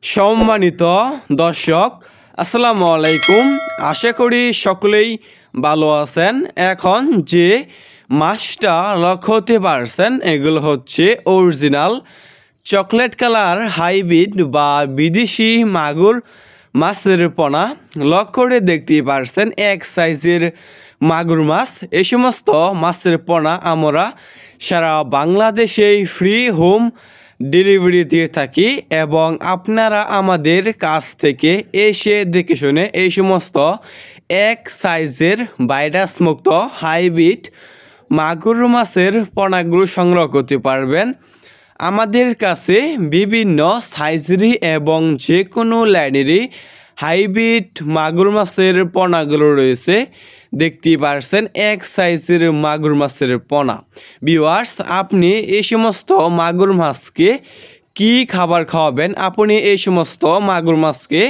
সম্মানিত দর্শক, আসসালামু আলাইকুম। আশা করি সকলেই ভালো আছেন। এখন যে মাছটা লক্ষ্য করতে পারছেন এগুলো হচ্ছে অরিজিনাল চকলেট কালার হাইব্রিড বা বিদেশি মাগুর মাছের পোনা। লক্ষ্য করে দেখতে পারছেন এক সাইজের মাগুর মাছ। এই সমস্ত মাছের পোনা আমরা সারা বাংলাদেশেই ফ্রি হোম ডেলিভারি দিয়ে থাকি এবং আপনারা আমাদের কাছ থেকে এসে দেখে শুনে এই সমস্ত এক সাইজের ভাইরাস মুক্ত হাইব্রিড মাগুর মাছের পোনাগুলো সংগ্রহ করতে পারবেন। আমাদের কাছে বিভিন্ন সাইজেরই এবং যে কোনো লাইনেরই হাইব্রিড মাগুর মাছের পোনাগুলো রয়েছে। দেখতেই পারছেন এক সাইজের মাগুর মাছের পোনা। ভিউয়ার্স, আপনি এই সমস্ত মাগুর মাছকে কি খাবার খাওয়াবেন? আপনি এই সমস্ত মাগুর মাছকে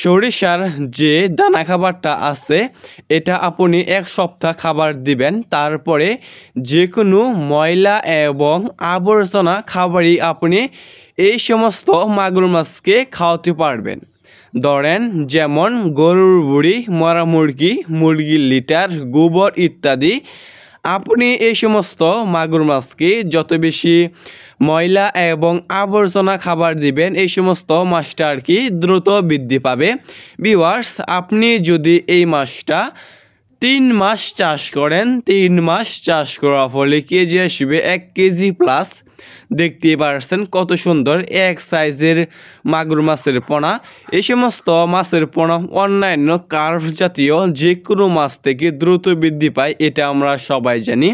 সরিষার যে দানা খাবারটা আছে এটা আপনি এক সপ্তাহ খাবার দিবেন। তারপরে যে কোনো ময়লা এবং আবর্জনা খাবারই আপনি এই সমস্ত মাগুর মাছকে খাওয়াতে পারবেন। ধরেন যেমন গরুর বুড়ি, মরা মুরগি, মুরগির লিটার, গোবর ইত্যাদি। আপনি এই সমস্ত মাগুর মাছকে যত বেশি ময়লা এবং আবর্জনা খাবার দিবেন এই সমস্ত মাছটা আর কি দ্রুত বৃদ্ধি পাবে। ভিউয়ার্স, আপনি যদি এই মাছটা 3 মাস চাষ করেন, 3 মাস চাষ করার ফলে কেজি আসবে 1 কেজি প্লাস। দেখতেই পারছেন কত সুন্দর এক সাইজের মাগুর মাছের পোনা। এই সমস্ত মাছের পোনা অন্যান্য কার্ভ জাতীয় যে কোনো মাছ থেকে দ্রুত বৃদ্ধি পায়, এটা আমরা সবাই জানি।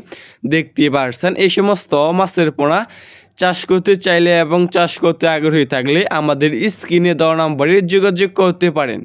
দেখতেই পারছেন এই সমস্ত মাছের পোনা চাষ করতে চাইলে এবং চাষ করতে আগ্রহী থাকলে আমাদের স্ক্রিনে দেওয়া নম্বরে যোগাযোগ করতে পারেন।